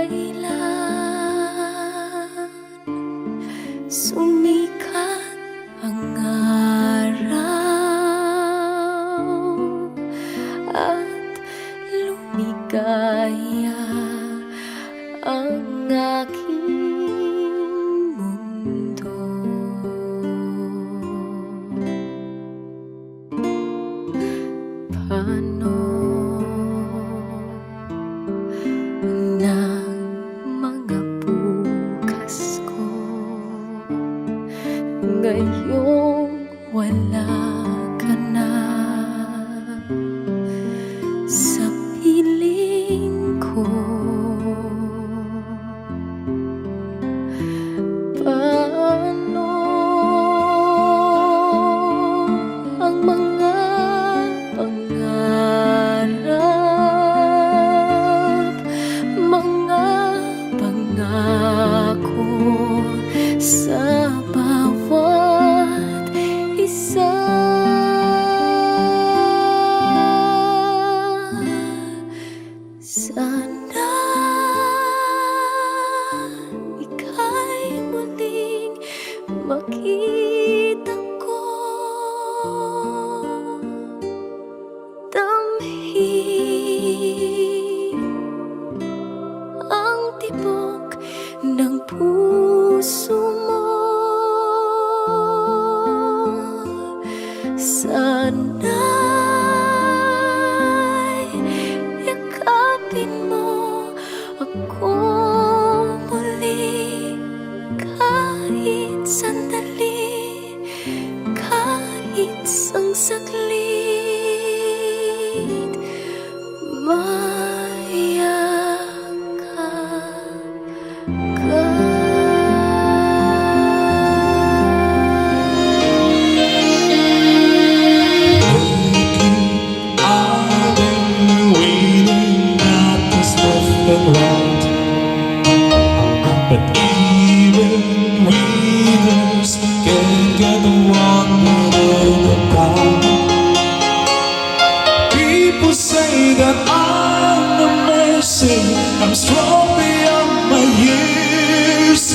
kailan sumikat ang araw at lumigaya ang aking mundo. Paano ng mga bukas ko ngayong wala ka na sa piling ko? Paano ang mga pangarap, mga pangako sa bawat isa? Sana ika'y muling makita ko, damhin ang tibok ng puso mo. Sana'y yakapin mo ako muli, kahit sandali, kahit isang saglit. Mayakap ka. I've been waiting at this perfect right, but even readers can't get the wonder about. People say that I'm amazing, I'm strong beyond my years,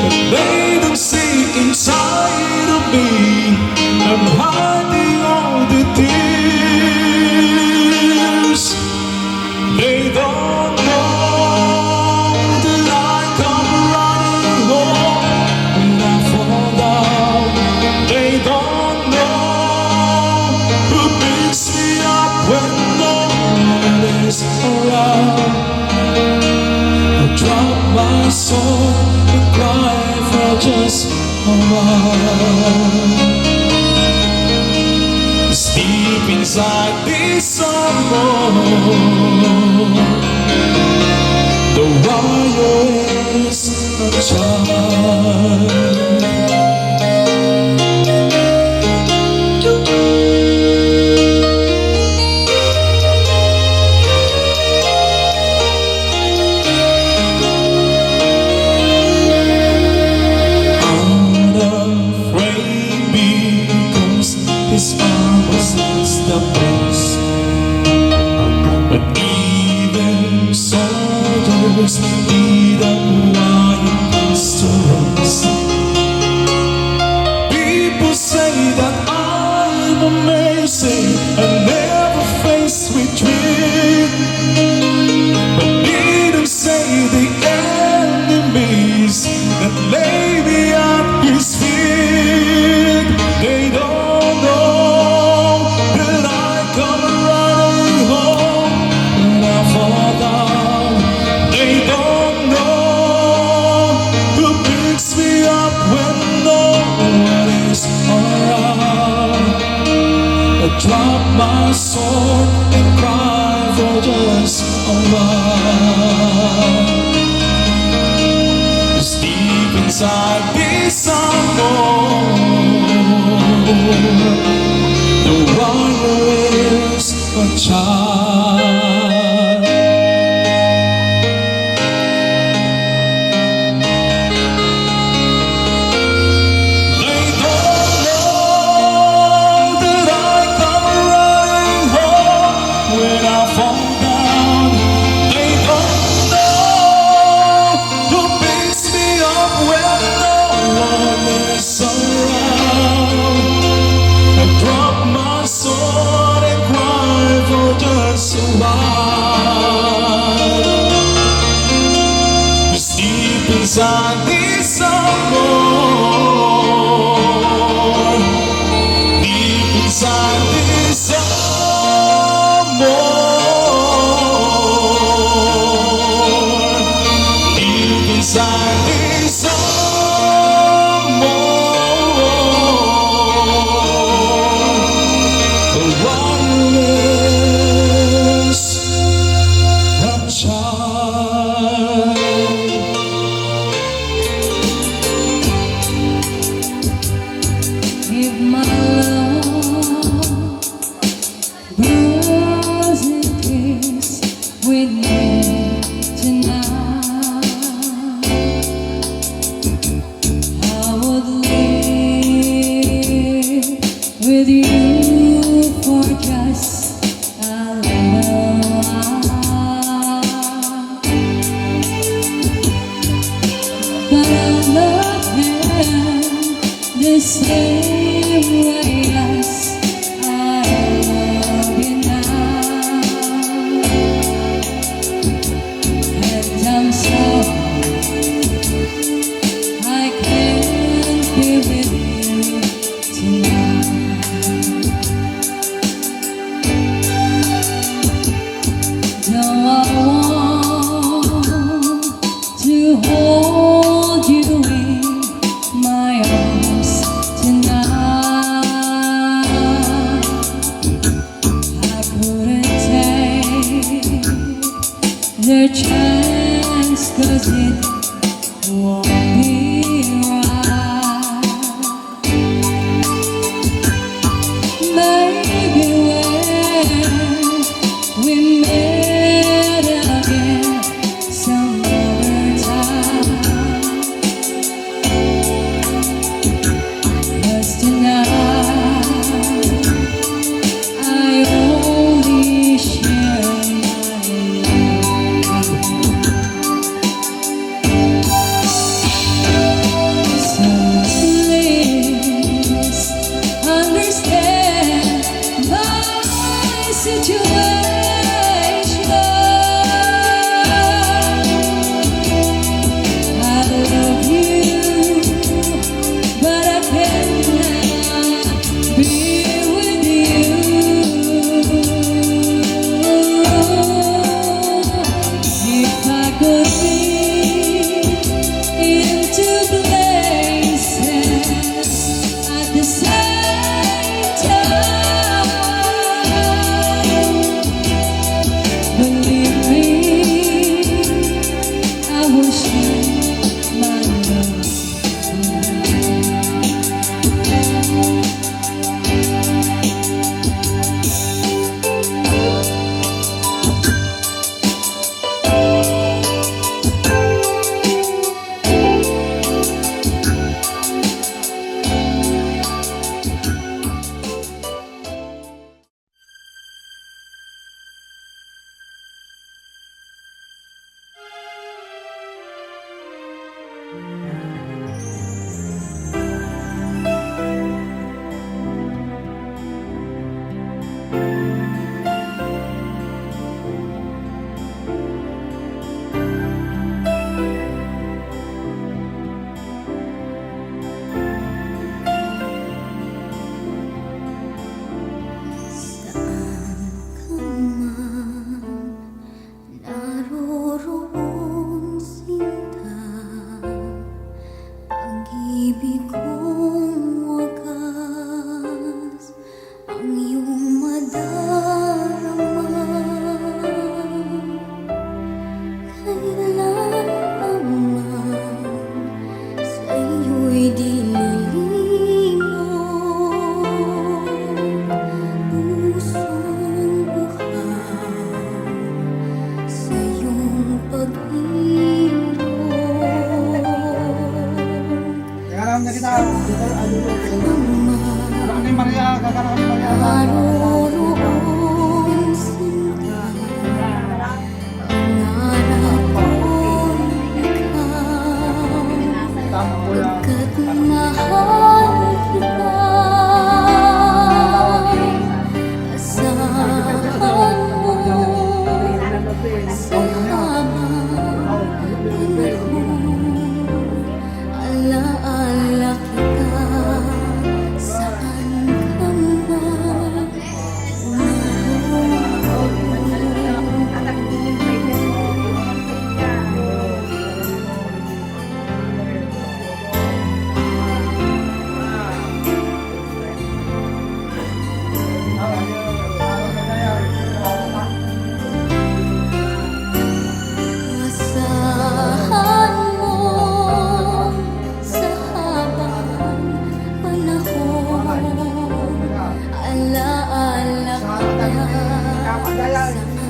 but they don't see inside of me. I'm hiding all the tears. They don't know that I come running home when I fall down. They don't know who picks me up when no one is around. I drop my soul and cry for just a while. Deep inside this summer, the wire is a child. Unafraid because this almost is the place, but even soldiers need a quiet place to rest. People say that I'm amazing, I never face retreat, but they don't say the enemies that lay me at his feet. They don't know that I come running home when I fall down. They don't know who picks me up when no one is around. I drop my sword and cry for just a while. It's deep inside this unknown, the wire is a child. They don't know that I come running home when I fall down. They don't know survive. 'Cause deep inside this more. Deep inside this more. Deep inside this more. A wondrous child. If my love was in peace with me tonight, I would live with you for just a little while. But I love him the same way as I love you now. And I'm sorry I can't be with you tonight. Though I want to hold you in my arms tonight, I couldn't take the chance 'cause it won't be right. Maybe when we met again some other time, 'cause tonight I only share my love with you. So please understand my situation. I love you, but I cannot be with you. If I could be in two places at the same time, believe me, I will share my love with you. Naroroon sinta, pag-ibig kong wakas, ang iyong madarama. Kailanman sa iyo'y dinilimot, pusong buhaw sa iyong pag-ibig. Alam na kita, dito ano Maria, kakaroon Maria. Naroroon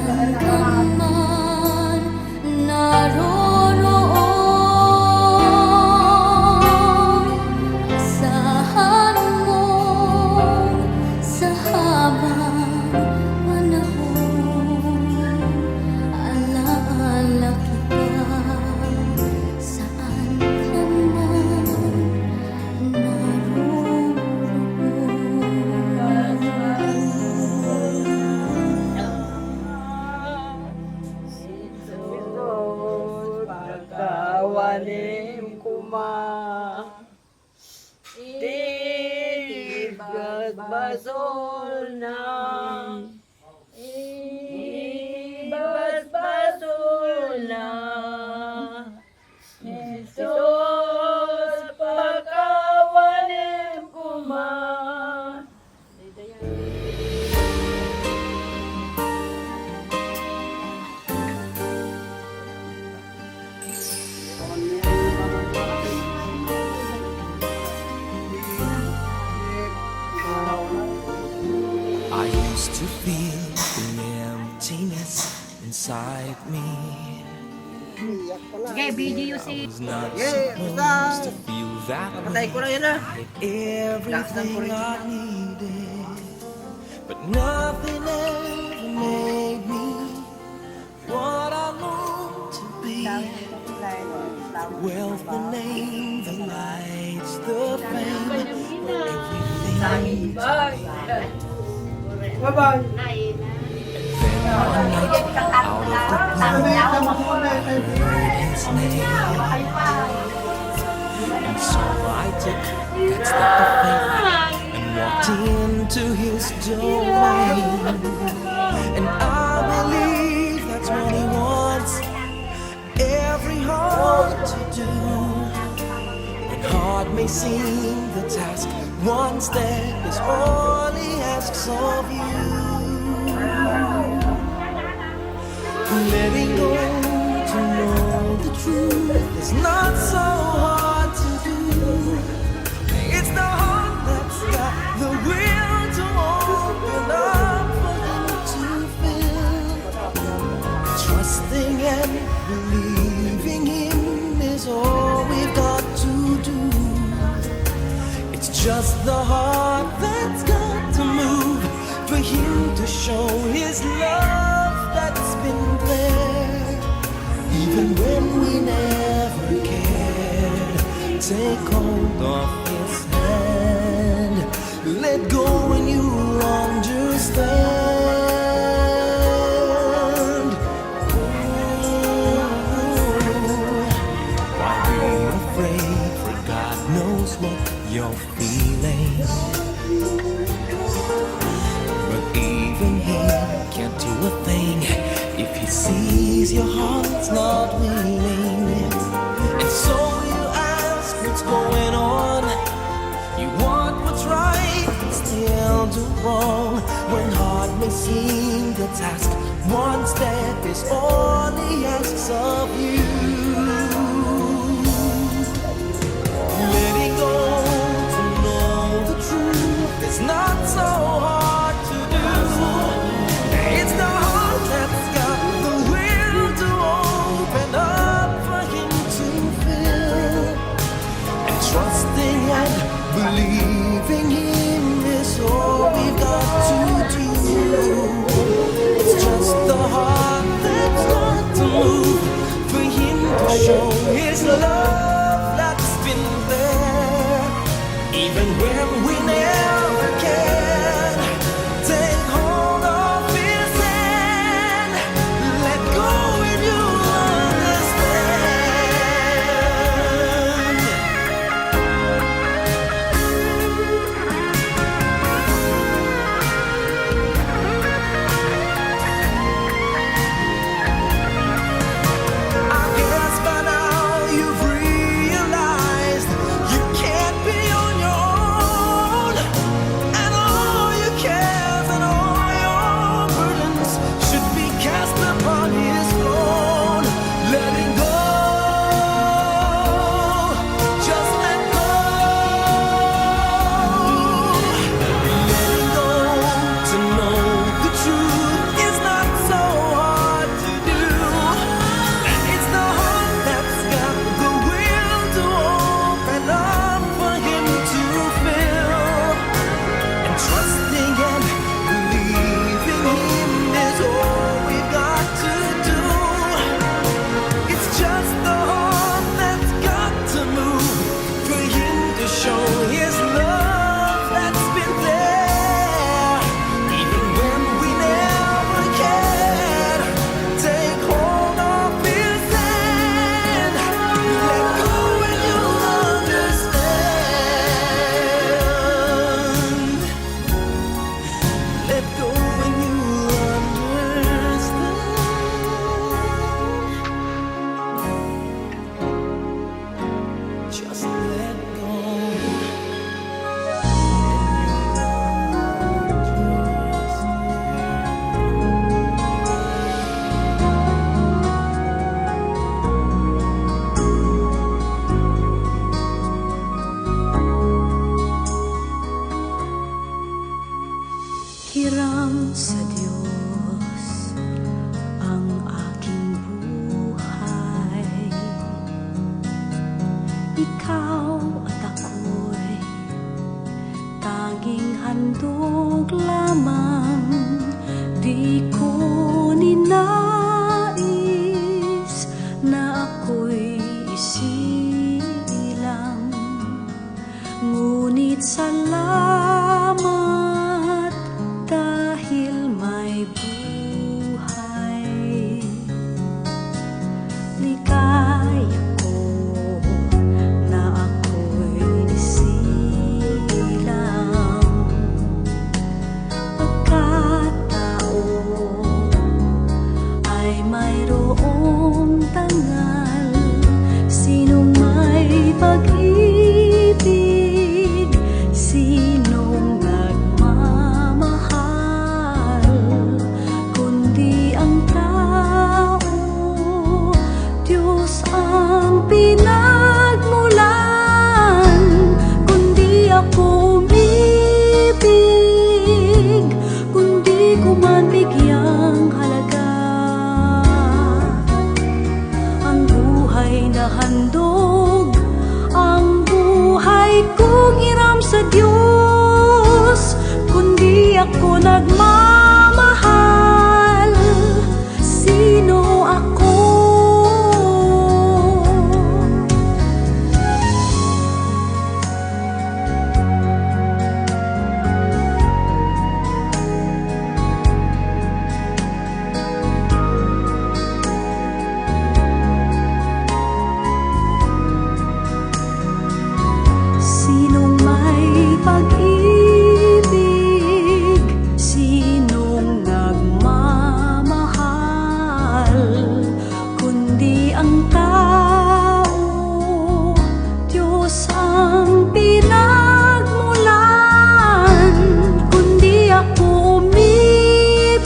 Saan ka man naroroon, asahan mo sa habang panahon. Alaala kita saan ka man Pagkawalim kuma Ibas basol na Ibas basol na Jesus pagkawalim kuma. I used to feel an emptiness inside me. Okay, video si... I was not Yeah, supposed to feel that Patay ko lang way. yun ah. Everything I needed, but nothing ever made me what I long to be. The wealth, the name, the lights, the fame, everything. Bye-bye. Then one night, out of the blue, his name. And so I took that step of faith and walked into his domain. And I believe that's what he wants every heart to do. And hard may seem the task, one step is all he asks of you. Letting go to know the truth is not so hard to do. It's the heart that's got the will to open up for him to fill. Trusting and believing him is all we've got to do. It's just the heart that's got to move for him to show his love that's been there, even when we never cared. Take hold of his hand, let go when you understand. Why be afraid that God knows what you're feeling? But even he can't do a thing if he sees your heart's not willing. And so you ask what's going on. You want what's right, but still do wrong. When hard may seem the task, one step is all he asks of you. Letting go to know the truth is not so hard to do. It's the heart that's got the will to open up for him to fill. And trusting and believing him is all we've got to do. It's just the heart that's got to move for him ko man bigyang halaga. Ang buhay na handog, ang buhay kong hiram sa Diyos. Kundi ako nagmamahal, sino ako? Sinong may pag-ibig, sinong nagmamahal, kundi ang tao, Diyos ang pinagmulan. Kundi ako umibig,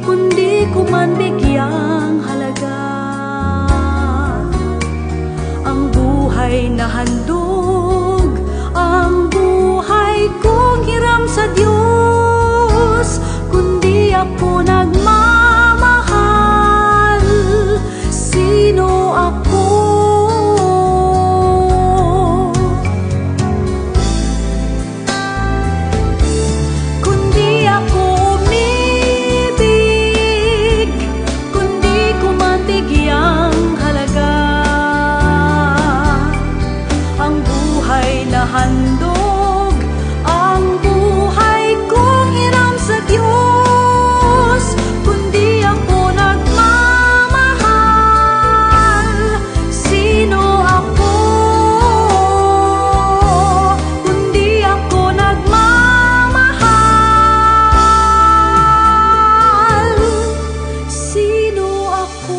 kundi ko man bigyang halaga. Ang buhay na handog, ang buhay kong hiram sa Diyos. Kundi ako nagmamahal, sino ako? Kundi ako umibig, kundi ko man bigyang halaga. Ang buhay na handog, ang buhay kong hiram sa Diyos. Kundi ako nagmamahal, sino ako? Kundi ako nagmamahal, sino ako?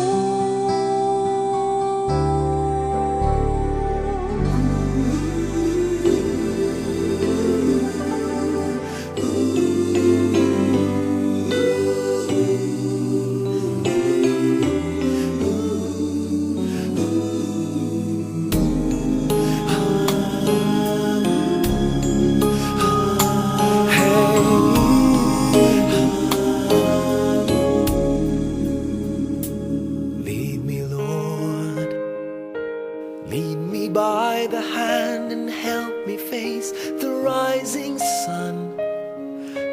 Lead me, Lord. Lead me by the hand and help me face the rising sun.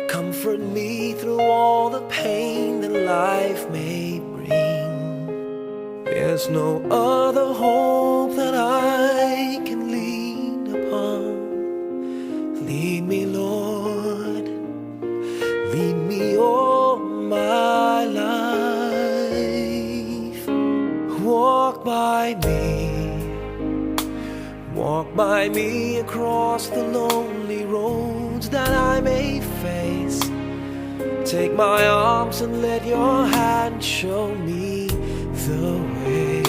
Comfort me through all the pain that life may bring. There's no other hope that I can lean upon. Lead me, Lord. Lead me all my life. Walk by me across the lonely roads that I may face. Take my arms and let your hand show me the way.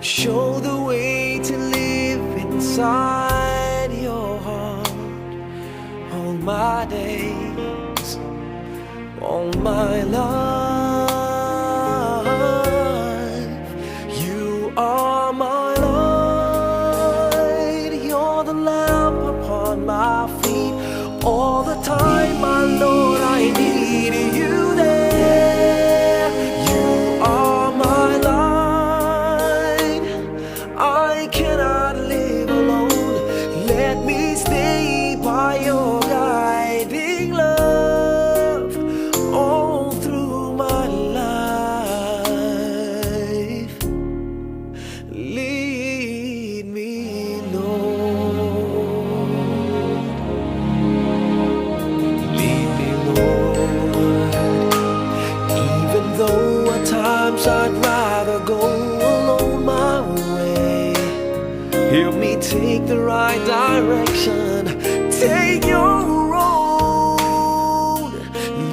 Show the way to live inside your heart all my days, all my life. You are my light, you're the lamp upon my feet. All the time, my Lord, I need you there. You are my light, I cannot live alone. Let me stay by your guiding love all through my life. Lead me, Lord. Lead me, Lord. Even though at times I'd rather go alone my way, help me take the right direction. Take your road.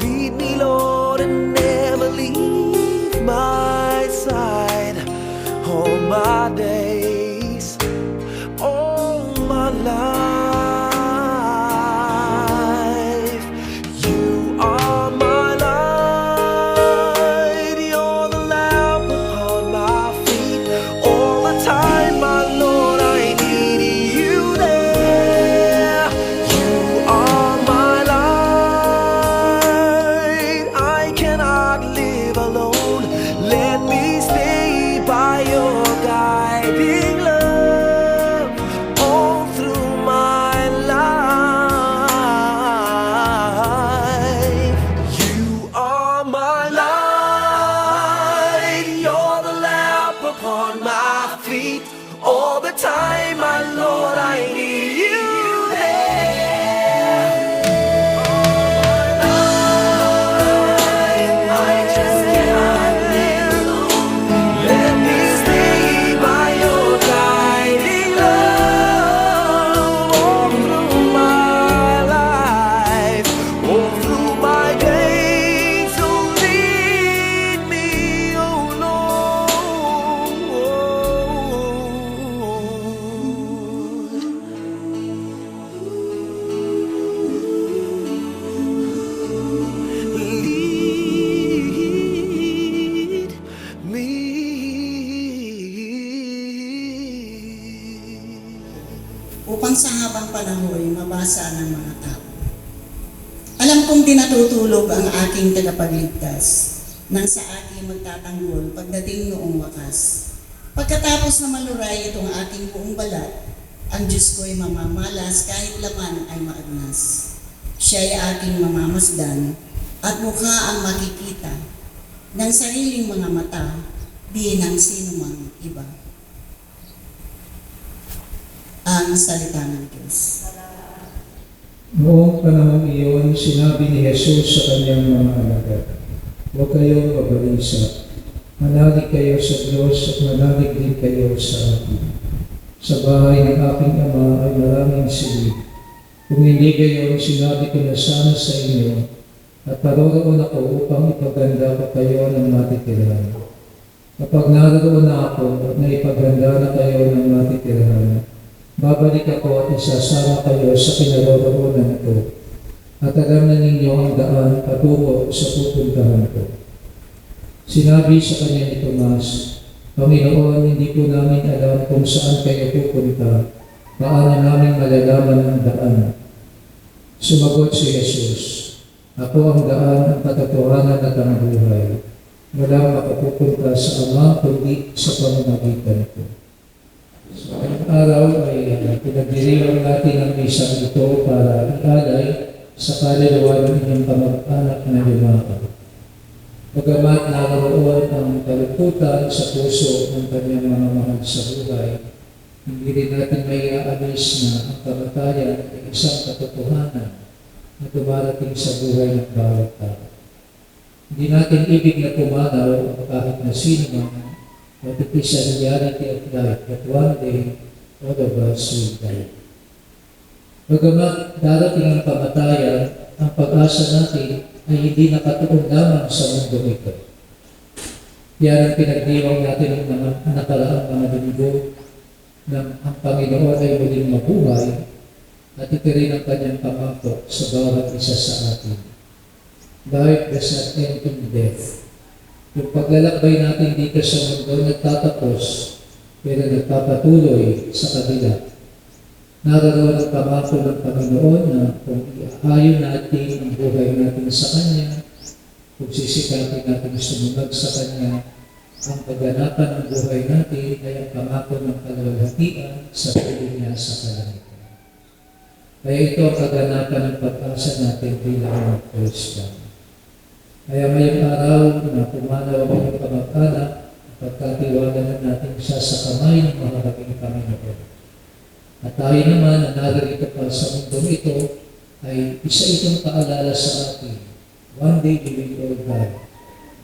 Lead me, Lord, and never leave my side. All my days, all my life. You are my light, you're the lamp upon my feet. All the time, my Lord, I need you there. panahoy mabasa ng mga tao. Alam kong tinatutulog ang aking tagapagligtas nang sa aking magtatanggol pagdating noong wakas. Pagkatapos na maluray itong aking buong balat, ang Diyos ko'y mamamalas kahit laman ay maagnas. Siya'y aking mamamasdan at mukha ang makikita ng sariling mga mata, di ng sino mang iba. Ang salita ng Diyos. Noong panahon iyon, sinabi ni Jesus sa kanyang mga alagad, "Huwag kayong mabalisa. Manalig kayo sa Diyos at manalig din kayo sa akin. Sa bahay ng aking Ama ay maraming silid. Kung hindi gayon, sinabi ko na sana sa inyo, at paroroon ako upang ipaganda ko kayo ng matitirahan. Kapag naroon na ako at naipaganda na kayo ng matitirahan, babalik ako at isasama kayo sa kinaroroonan ko, at alam na ninyo ang daan patungo sa pupuntahan ko." Sinabi sa kanya ni Tomas, "Panginoon, hindi po namin alam kung saan kayo pupunta. Paano namin malalaman ang daan?" Sumagot si Jesus, "Ako ang daan, ang katotohanan at ang buhay. Walang makapupunta sa Ama kundi sa pamamagitan ko." So, ngayong araw ay pinagdiriwang natin ang misang ito para ialay sa kaluluwa ng inyong kamag-anak na lumaki. Bagamat naroon ang kalungkutan sa puso ng kanyang mga mahal sa buhay, hindi rin natin may aalis na ang kamatayan ay isang katotohanan na dumarating sa buhay ng bawat tao. Hindi natin ibig na pumanaw ang kahit na sino man, but it is a reality of life that one day all of us will die. Bagamat darating ang kamatayan, ang pag-asa natin ay hindi nakatuon lamang sa mundo ito. Yan ang pinagdiwang natin ng mga nakaraang mga linggo na ang Panginoon ay muling mabuhay at ito rin ang kanyang pangako sa bawat isa sa atin. Life does not end in death. Yung paglalakbay natin dito sa mundo nagtatapos, pero nagpapatuloy sa kabila. Naroon ang pangako ng Panginoon na kung iahayon natin ang buhay natin sa Kanya, kung sisikapin natin sumunod sa Kanya, ang pagganapan ng buhay natin ay ang pangako ng kalwalhatian sa piling niya sa kalangitan. Kaya ito ang kaganapan ng pag-asa natin bilang mga Kristiyan. Kaya ngayong araw na pumanaw ang inyong kamag-anak, pagkatiwala natin siya sa kamay ng mga kaping Panginoon. At tayo naman na narito pa sa mundong ito ay isa itong paalala sa atin. One day we will all die.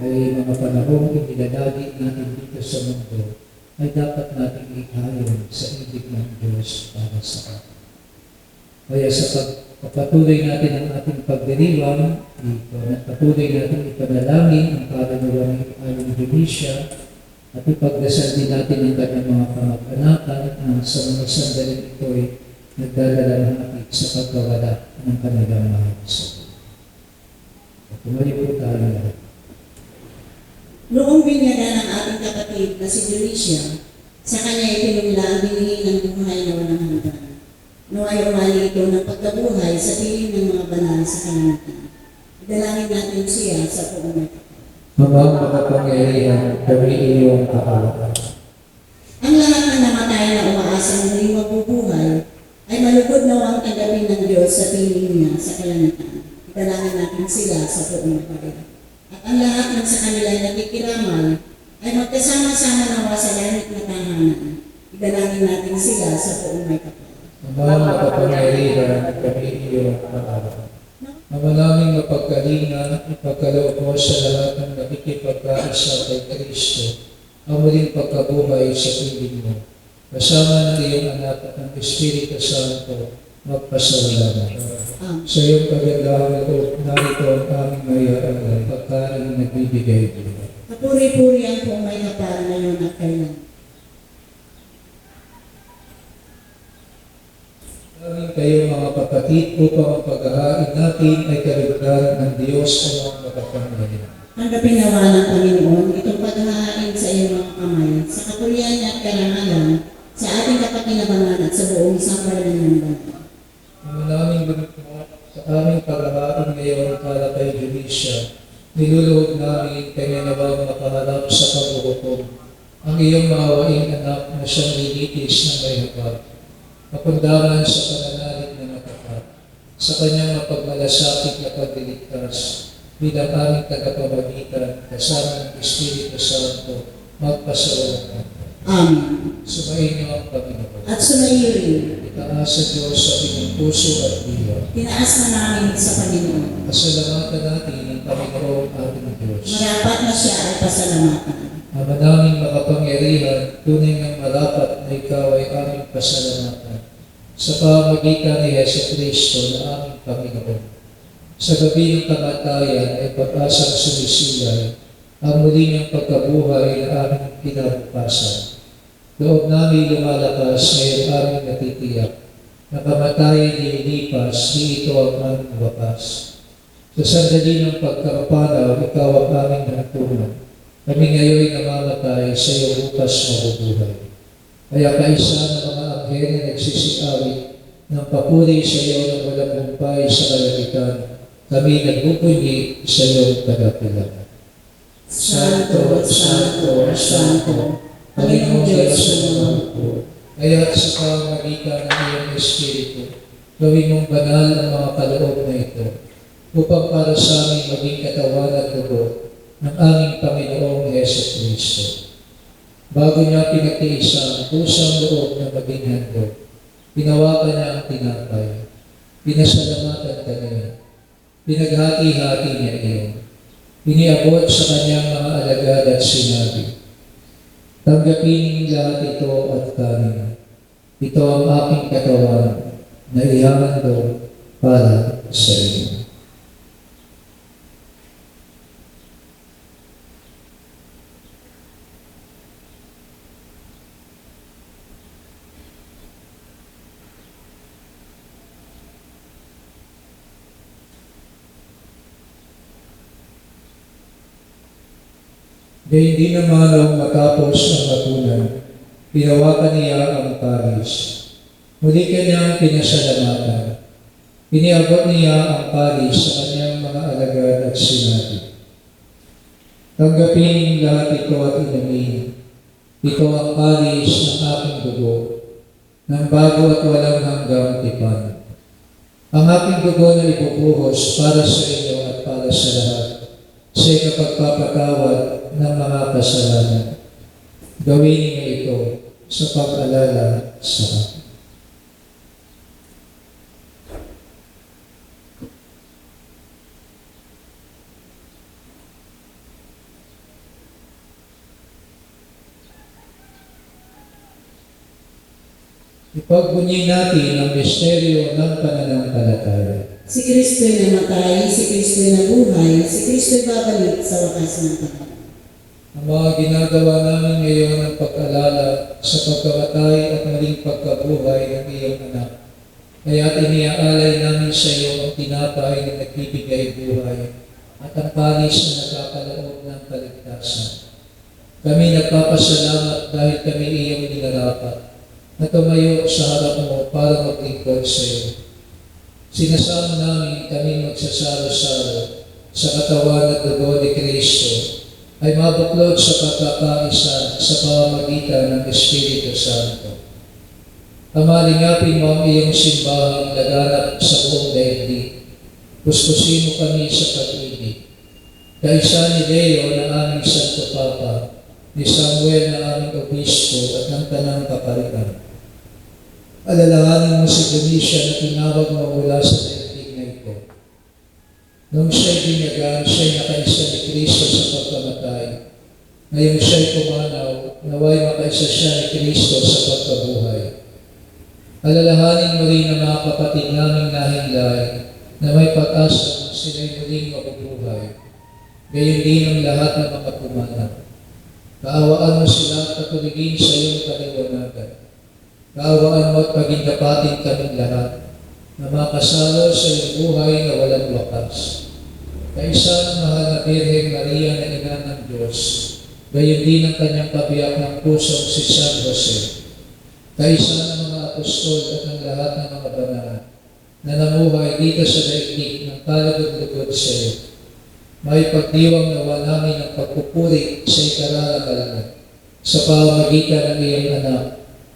Kaya mga panahong inilalagi natin dito sa mundo ay dapat natin ihayon sa ibig ng Diyos para sa atin. Kaya sa pagpatuloy natin ang ating pagdiriwang, patuloy natin ipanalangin ang kaluluwa ng Aling Dionisya at ipagdasal din natin ang kanyang mga kamag-anakan na sa mga sandaling ito ay nagdadala ng ating sa pagkawala ng kanilang mahal sa buhay. Tumayo po tayo lahat. Noong binyagan ng ating kapatid na si Dionisya, sa kanya itinumla ang binhi ng buhay na walang hanggan. Naway umali ito ng pagkabuhay sa piling ng mga banal sa kalangitan. Idalangin natin siya sa buong may kapatid. Amang makapangyarihan, gawin iyong kaawaan. Ang lahat na namatay na umaasang muling mabubuhay ay malugod nawang tanggapin ng Diyos sa piling niya sa kalangitan. Idalangin natin sila sa buong may kapatid. At ang lahat ng sa kanila ay nakikiramal ay magkasama-sama nawa sa langit na tahanan. Idalangin natin sila sa buong may kapatid. Amang makapangyarihan, gawin iyong kaawaan. Ama naming mapagkalinga, ipagkaloob mo sa lahat ng nakikipagkaisa kay Kristo, ang muling pagkabuhay sa piling mo. Kasama ng iyong anak at ng Espiritu Santo, magpasawala mo. Sa iyong kagandahan loob, narito ang aming mayarang pagkain nagbibigay buhay. Kapuri-puri ang kung may kapal ngayon at kailan. Maraming kayo mga kapatid upang ang paghahain natin ay kalugdan ng Diyos o mga makapangyarihan. Tanggapin nawa ng Panginoon itong paghahain sa iyong mga kamay, sa kapurihan niya at karangalan, sa ating kapakinabangan at sa buong sambayanan ng banal. para kay Judisha, niluluhod namin kanya nawang makaharap sa paghuhukom ang iyong maawaing anak na siyang lilitis ng may habag, mapundangan sa pananalig na matapat, sa kanyang mapagmalasakit na pagliligtas, bilang aming tagapamagitan kasama ng Espiritu Santo, magpasawalang. Amen. Sumayin niyo ang Panginoon. At sumayo rin, Itaas sa Diyos sa inyong puso at diwa. tinaas na namin sa Panginoon. Pasalamatan natin ang Panginoon ating Diyos. Marapat na siya ay pasalamatan. Ama naming makapangyarihan, tunay ng marapat na ikaw ay aming pasalamatan sa pamamagitan ni Yesu Kristo na aming Panginoon. Sa gabi ng kamatayan ay pag-asang sumisilay ang muli niyang pagkabuhay na aming kinabukasan. Loob namin lumalakas ngayon aming natitiyak na kamatayan nililipas, di ito ang aming wakas. Sa sandali ng pagkakapanaw, ikaw ang aming nagtunan. Kami ngayon namamatay sa iyong bukas mabubuhay. Kaya kaisa ng mga anghel na nagsisiawit ng papuri sa iyo ng walang humpay sa kalangitan, kami nagpupunyi sa iyong tagapilan. Santo, Santo, Santo, Panginoong Diyos ng mga hukbo. Kaya't sa pamamagitan ng iyong Espiritu, gawin mong banal ang mga kaloob na ito, upang para sa amin maging katawan at dugo ng aming Panginoong Heso Kristo. Bago niya pinagtiisa ang pusang loob na maging handog, pinawakan niya ang tinapay, pinasalamatan ka niya, pinaghati-hati niya iyon, iniabot sa kanyang mga alagad at sinabi, tanggapin lahat ito at kanin. Ito ang aking katawan na ihahandog para sa inyo. Gayun din naman nang matapos ang hapunan, pinawakan niya ang paris. Muli kanyang pinasalamatan. Iniabot niya ang paris sa kanyang mga alagad at sinabi, tanggapin lahat ito at inumin. Ito ang paris ng aking dugo, ng bago at walang hanggang tipan. Ang aking dugo na ibubuhos para sa inyo at para sa lahat, sa ikapagpapatawad ng mga kasalanan. Gawin niyo ito sa pag-alala sa akin. Ipagbunyi natin ang misteryo ng pananampalataya. Si Kristo'y namatay, si Kristo'y nabuhay, si Kristo'y babalik sa wakas ng panahon. Ang mga ginagawa namin ngayon ang pag-alala sa pagkamatay at muling pagkabuhay ng iyong anak. Kaya iniaalay namin sa iyo ang tinapay na nagbibigay buhay at ang panis na nagkakaloob ng kaligtasan. Kami nagpapasalamat dahil kami iyong nilarapat na tumayo sa harap mo para maglingkod sa iyo. Sinasama namin kami magsasalo-salo sa katawan at dugo ni Kristo ay mabuklod sa pagkakaisa sa pamamagitan ng Espiritu Santo. Amalingapin mo ang iyong simbahang laganap sa buong daigdig. Puspusin mo kami sa pag-ibig. Kaisa ni Leo na aming Santo Papa, ni Samuel na aming Obispo at ng Tanang Kaparikan. Alalahanin mo si Dionisio na tinawag mo mula sa daigdig na ito. Nung siya'y binyagan, siya'y nakaisa ni Kristo sa pagkamatay. Ngayong siya'y pumanaw, naway makaisa siya ni Kristo sa pagkabuhay. Alalahanin mo rin ang mga kapatid naming nahinglay na may pag-asa na sila'y muling mabubuhay. Gayon din ang lahat ng mga pumanaw. Kaawaan mo sila at patuligin sa iyong kaliwanagan. Kaawaan mo at pagindapatin kaming lahat na makasalo sa iyong buhay na walang wakas. Kaisa ng mahal na Birheng Maria na ina ng Diyos, gayon din ang kanyang kabiyak ng pusong si San Jose. Kaisa ng mga apostol at ng lahat ng mga banal, na namuhay dito sa daigdig ng kalugod-lugod sa iyo. May pagdiwang nawa namin ang pagpupuri sa ikararangalan sa pamamagitan ng iyong anak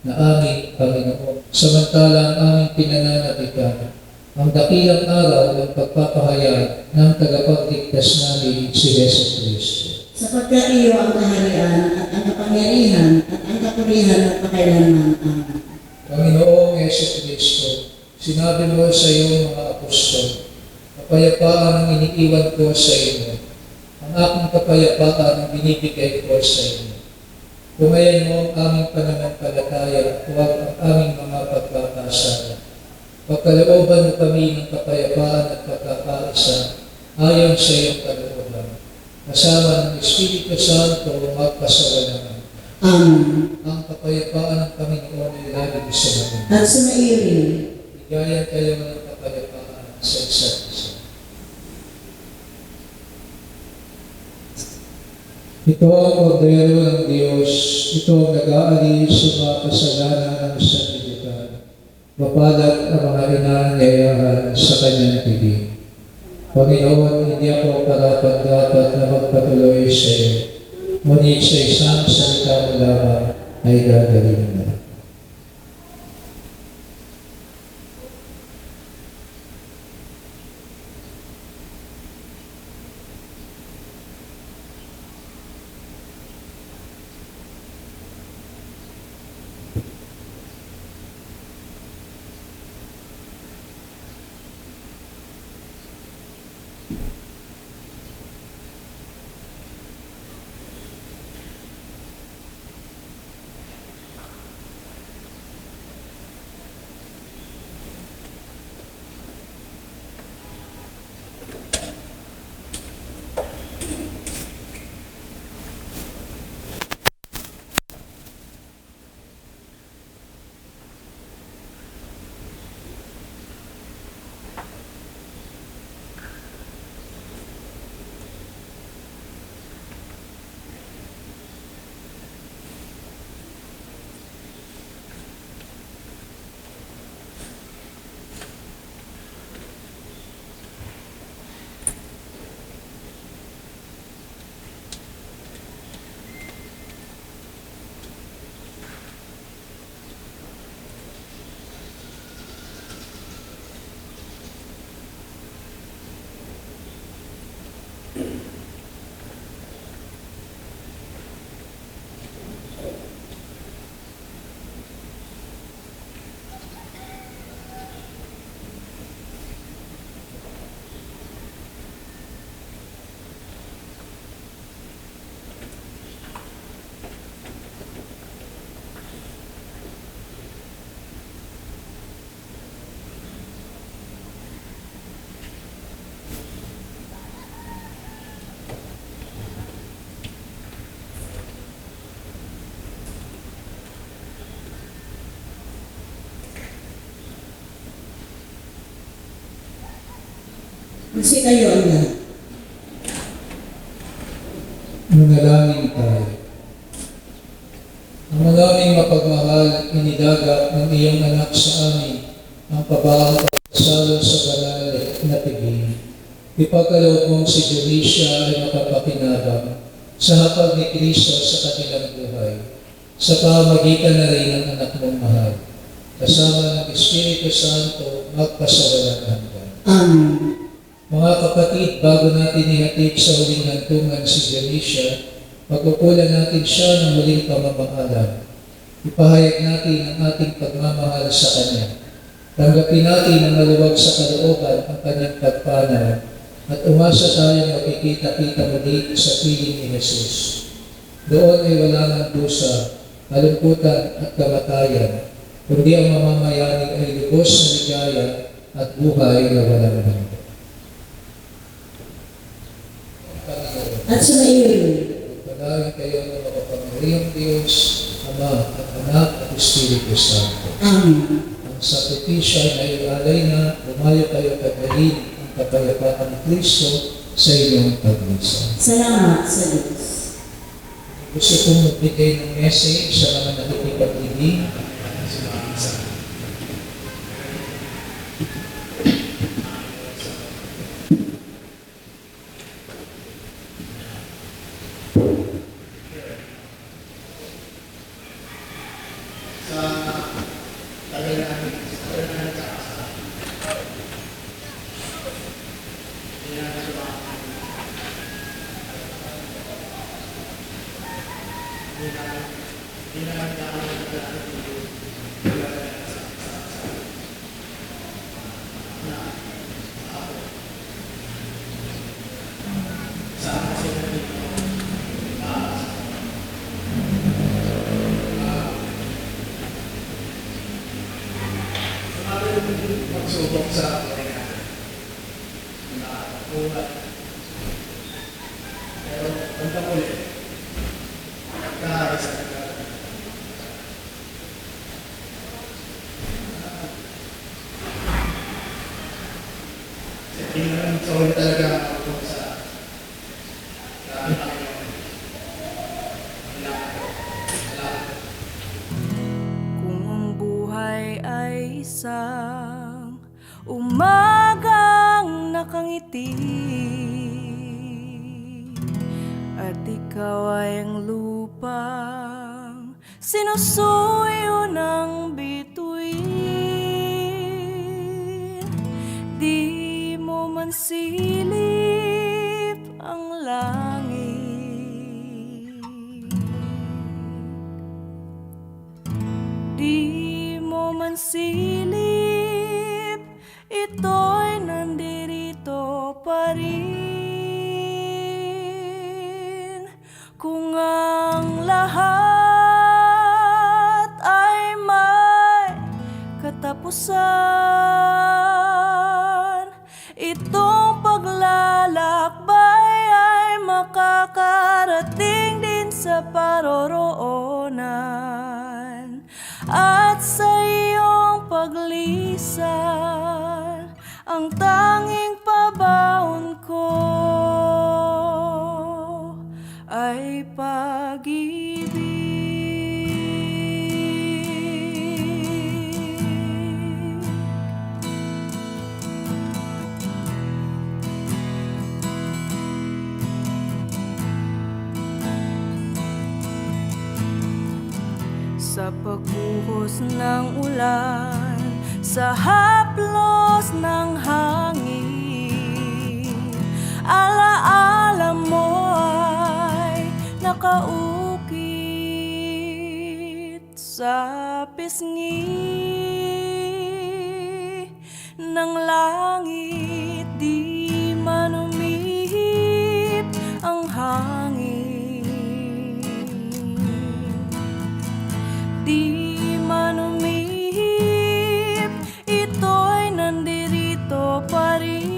na aming Panginoon. Samantala ang aming pinananabikan, ang dakilang araw ng pagpapahayag ng tagapagligtas namin si Yesu Kristo. Sapagkat iyo ang kaharian at ang kapangyarihan at ang kapurihan at pakailanman. Amen. Panginoong Yesu Kristo, sinabi mo sa iyong mga apostol, kapayapaan ang iniiwan ko sa inyo. Ang aking kapayapaan ang binibigay ko sa inyo. Kumayan mo ang aming pananampalataya, huwag ang aming mga pagkakasala. Pagkalooban mo kami ng kapayapaan at pagkakaisa, ayon sa iyong kalooban. Kasama ng Espiritu Santo, magpasawalan. Amen. Ang kapayapaan ng Panginoon ay lagi sa amin. At sumaiyo rin. Bigayan kayo ng kapayapaan sa isa't isa. Ito ang kordero ng Diyos, ito ang nag-aalis sa mga kasalanan ng sanlibutan. Mapalat ang mga inanyayahan sa kanyang tinig. Panginoon, hindi ako karapat-dapat na magpatuloy sa iyo, ngunit sa isang salita mo lamang ay gagaling na. Kasi kayo ang lahat. Manalangin tayo. Ang maraming mapagmahal, inidaga ng iyong anak sa amin, ang pabaang pagkasalo sa banal na tiging. Ipagkaloob mong si Dionisya ay makapakinabang sa hapag ni Kristo sa kanilang buhay, sa pamagitan na rin ng anak mong mahal. Kasama ng Espiritu Santo, magpasawalang hanggan. Amen. Mga kapatid, bago natin ihatid sa huling hantungan si Dionisya, pagkukulan natin siya ng muling pamamahalan. Ipahayag natin ang ating pagmamahal sa Kanya. Tanggapin natin ang maluwag sa kalooban ang Kanyang pagpanaw at umasa tayong makikita-kita muli sa piling ni Jesus. Doon ay wala ng dusa, kalungkutan at kamatayan, kundi ang mamamayanig ay lubos na ligaya at buhay na walang hanggan. At sumaiyo rin. Pagpalain kayo ng makapangyarihang Diyos, Ama at Anak at Espiritu Santo. Amen. Ang sakripisyo na ialay na, lumayo kayo pagdalin ang kapayapaan ni Kristo sa inyong pagmisa. Salamat sa Diyos. Gusto kong magbigay ng message sa mga nakikipag-ibig. Magsubok sa buhay natin. Buhay. Pero punta muli. Kahit sa hindi naman sorry talaga ako sa Kung ang buhay ay isang umagang nakangiti at ikaw ay ang lupang sinusuyo ng bituin, di mo man silip ang langit, di mo man silip, ito'y nandirito pa rin. Kung ang lahat ay may katapusan, itong paglalakbay ay makakarating din sa paroroonan. At sa iyong paglisan, ang tanging pabaon ko ay pag-ibig. Sa pagbuhos ng ulan, sa haplos ng hangin, alaala mo ay nakaukit sa pisngi ng langit. Di man umihip ang hangin, di man umihip, ito'y nandirito pa rin.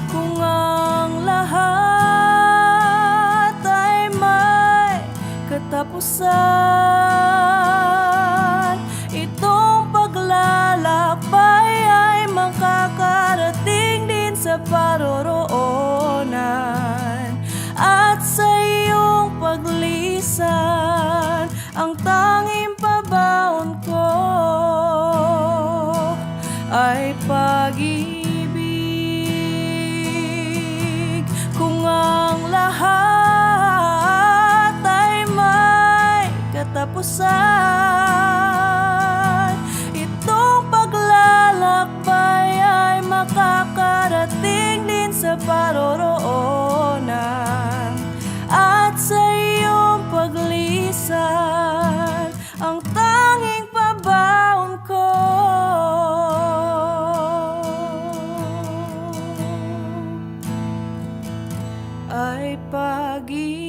Kung ang lahat ay may katapusan, itong paglalakbay ay makakarating din sa paroroonan. At sa iyong paglisan, ang tanging pabaon ko ay pag-ibig. Kung ang lahat ay may katapusan, itong paglalakbay ay makakarating din sa paroroonan. At sa iyong paglisan, ang tanging pabaon ko ay pag-ibig.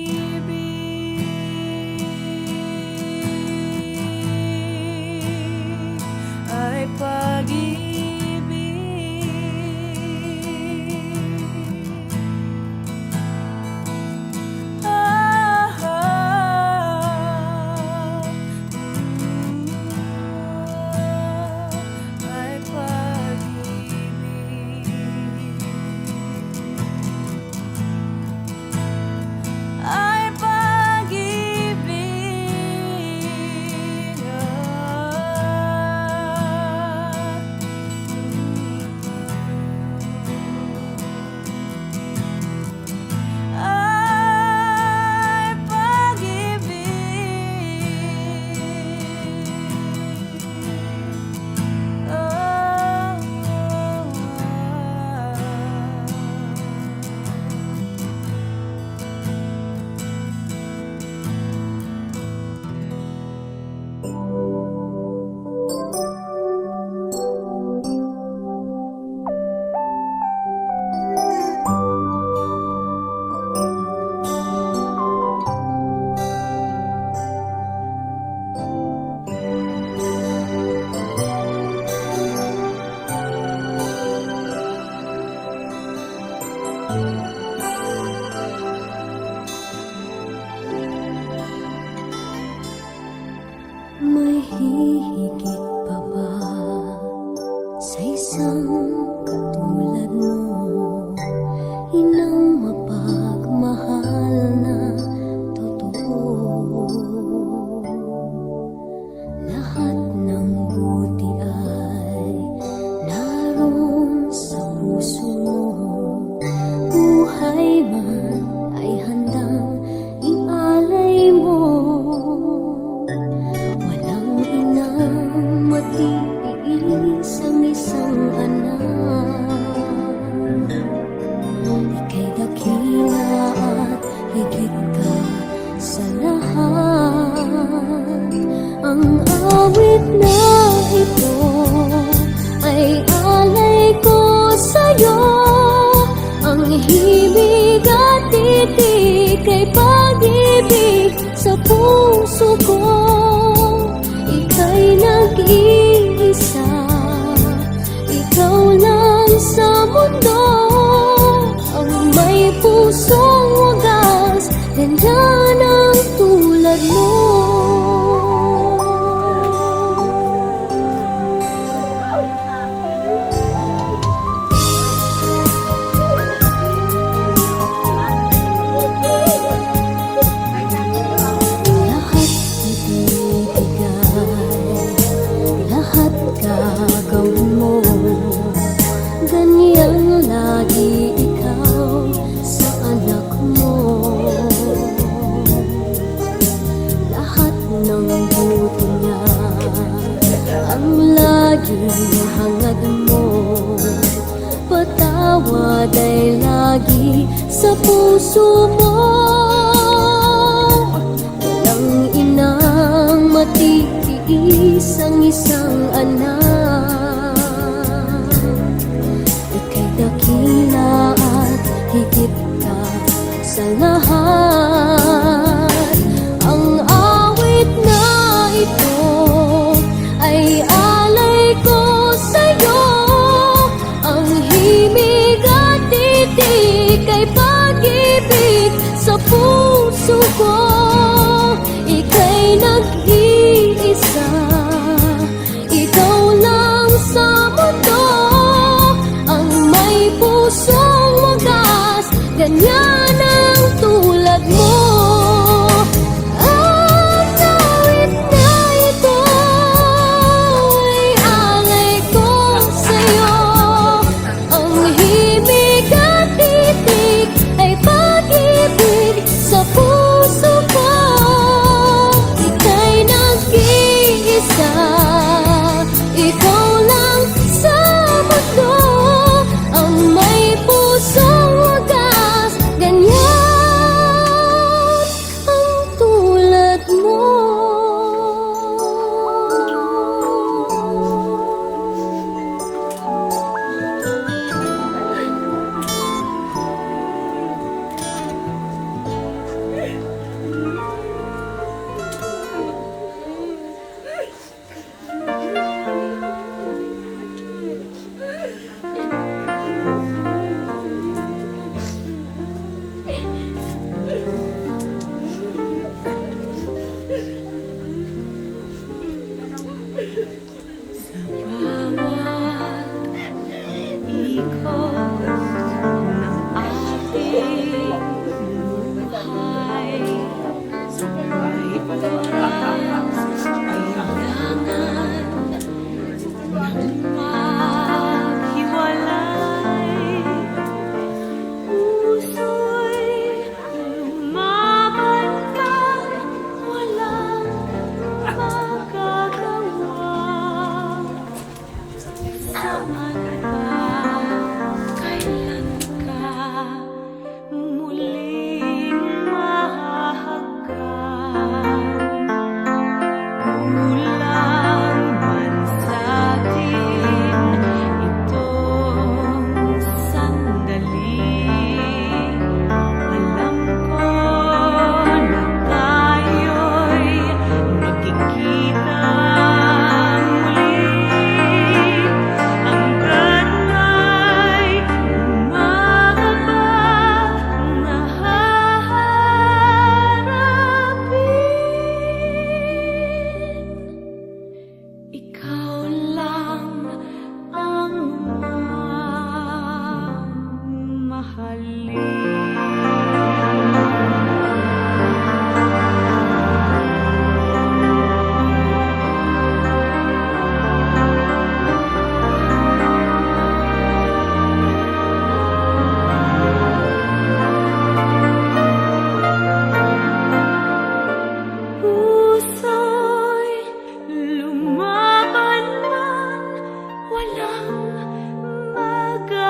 katulad mo, inang mapagmahal na totoo. Lahat ng buti ay naroon sa puso mo. Buhay man ay handang ialay mo. Walang inang matiis ang isang anak. Ika'y dakila at higit ka sa lahat. Ang awit na ito ay alay ko sa'yo. Ang himig at titik ay pag-ibig sa puso ko. Ika'y nag-iisa, ikaw lang sa mundo. Ang may pusong wagas, ganyan ang tulad mo. Lahat ibibigay, lahat gagawin mo. Ganyan lagi ikaw sa anak mo. Lahat ng buti niya ang laging hangad mo. Patawad ay lagi sa puso mo. Walang inang matitiis ang isang anak. Ika'y dakila at higit ka sa lahat. Ang awit na ito ay alay ko sa'yo. Ang himig at titik ay pag-ibig sa puso ko. Ika'y nag-iisa, ikaw lang sa mundo. Ang may pusong wagas, ganyan ang tulad mo. Ang awit na ito ay alay ko sa'yo. Ang himig at titik ay pag-ibig sa puso ko. Ika'y nag-iisa, ikaw lang sa mundo. Ang may pusong wagas, ganyan ang tulad mo.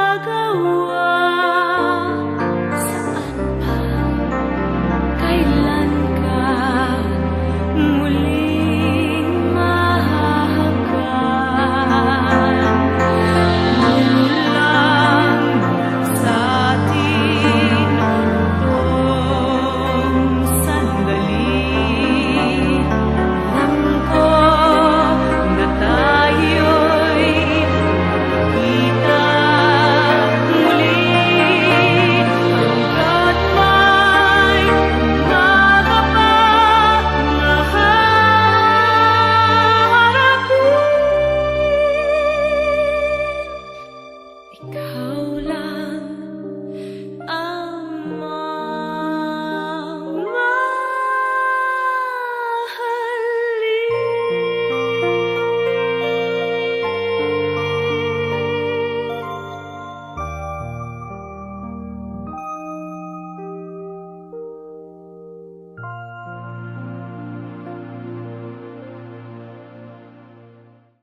magagawa? Saan pa? Kailan ka muling mahahagkan? Ulan sa atin itong sandali. Alam ko na tayo'y kita muli. Hanggat may umaga pa na haharapin, ikaw